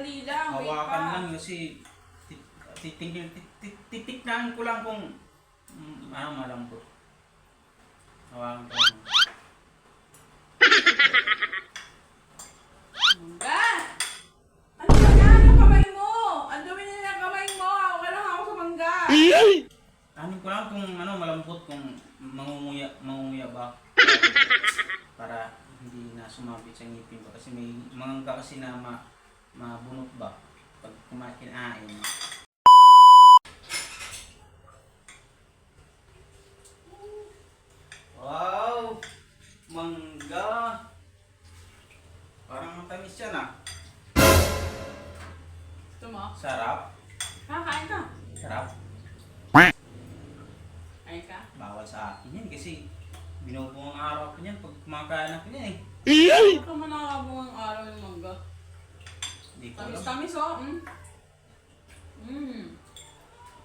Sandali lang, wait Hawakan pa. lang kasi titiknan ko lang kung ano malambot. Hawakan ko lang. Mangga! Ano ba yan? Yung kamay mo! Ang dumi na ng kamay mo! Hawak lang ako sa mangga! Ano ko lang kung ano malambot, kung mangunguya ba. Para hindi na sumabit sa ngipin ba. Kasi may mangga kasi na mabunot ba pag kinain. Wow! Mangga! Parang matamis yan ah. Gusto mo? Sarap. Kain ka. Sarap. Kain ka? Bawal sa akin yan kasi binubuong araw ko yan pag kumakain ako yan eh. Ano ka man nakakabungang araw yung mangga? Hindi ko alam. Tamis-tamis oh.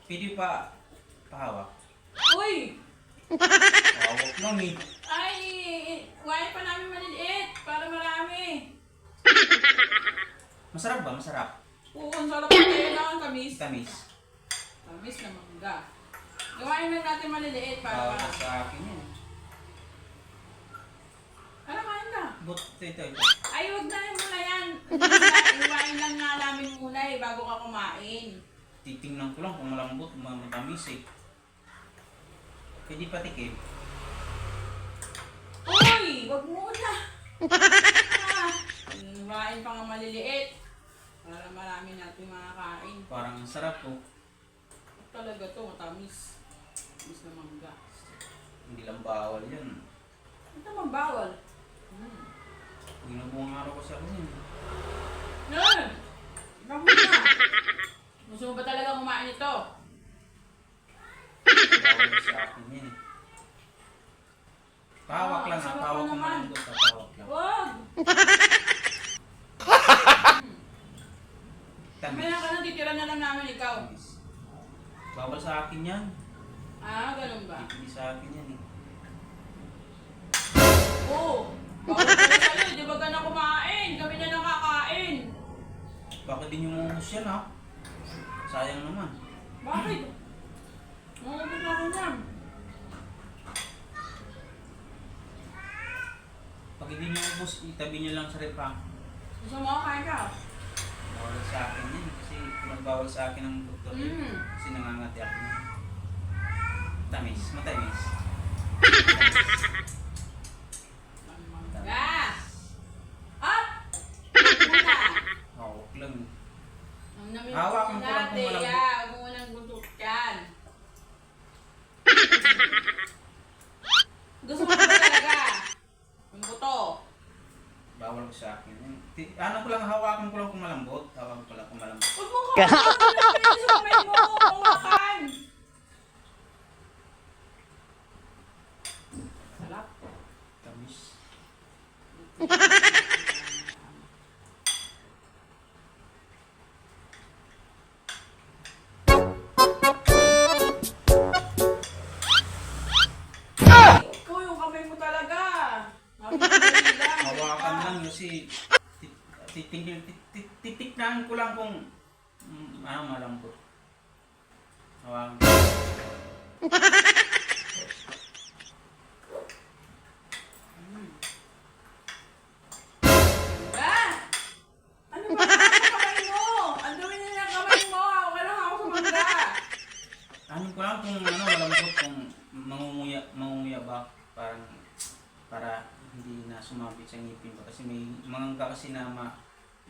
Pwede pa pahawak. Uy! Pahawak lang eh. Ay! Kuhain pa namin maliliit para marami. Masarap ba? Masarap. Oo, ang sarap na tayo lang ang tamis. Tamis. Tamis na mangga. Gawain lang natin maliliit para Bawal marami. sa akin yan. Ano, kain ka? Ito. Ay, wag na rin muna yan. Iwain lang nga namin muna eh, bago ka kumain. Titingnan ko lang kung malambot, matamis eh. Pwede patikim. Uy! Wag muna! Iwain pa nga maliliit. Para marami natin makakain. Parang ang sarap oh. Talaga to, matamis. Tamis na mangga. Hindi lang bawal yan. Ito mabawal. Binubuong araw ko sa akin yan. Yan! Ikaw muna! Gusto mo ba talaga kumain ito? Bawal sa akin yan eh. Pahawak lang ha. sarap Pahawak pa ko naman. malambot ha. Pahawak lang. Wag! Tamis. Kaya ka na, titira na lang namin ikaw. Tamis. Bawal sa akin yan. Ah, ganun ba? Hindi sa akin yan eh. Oo! Bawal pala sa'yo, di ba ka na kumain? Kami na nakakain. Bakit din yung mumus yan ha? Sayang naman. Bakit? Mangubit ako niyan. Pag hindi nyo ubos, itabi nyo lang sa rep ha. Gusto mo, kain ka? Bawal sa akin yan kasi nagbawal sa akin ng doktor eh. Kasi nangangati ako. Tamis, matamis. Mangga! Up! Muna! Hawak lang. Ang namin Hawakan ko lang kung malambot. Huwag mo nang gutok yan. Gusto mo ba talaga? Yung buto. Bawal ko sa akin. Ano ko lang, hawakan ko lang kung malambot. Hawakan ko lang kung malambot. Huwag mo hawakan sa kamay mo. Hawakan. Sarap. Tamis. Ikaw yung kamay mo talaga. Hawakan lang kasi titiknan ko lang kung ano malambot. Hawakan ko. Ah! Ano ba ang kamay mo? Ang dumi na ng kamay mo. Hawak lang ako sa mangga. Ano ko lang kung ano malambot, kung mangunguya ba. Para hindi na sumabit sa ngipin ba. Kasi may mangga kasi na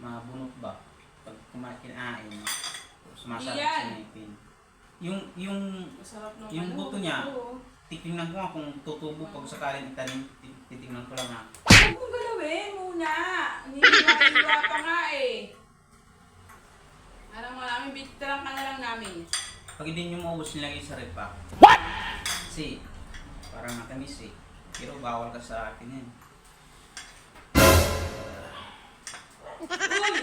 mabunot ba pag kinain. Sumasabit sa ngipin. Masarap naman. Yung buto niya, titingnan ko nga kung tutubo pag sakaling itanim. Titingnan ko lang ha. Huwag mong galawin muna. Hinihiwa pa nga eh. Alam mo namin, bitiran ka na lang namin. Pag hindi nyo maubos, nilagay sa rep pa. Kasi parang matamis eh. Pero bawal ka sa akin yan. Uy!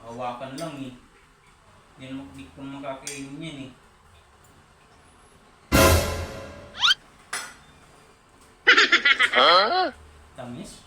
Hawakan lang eh. Hindi ko makakainin yan eh. Tamis?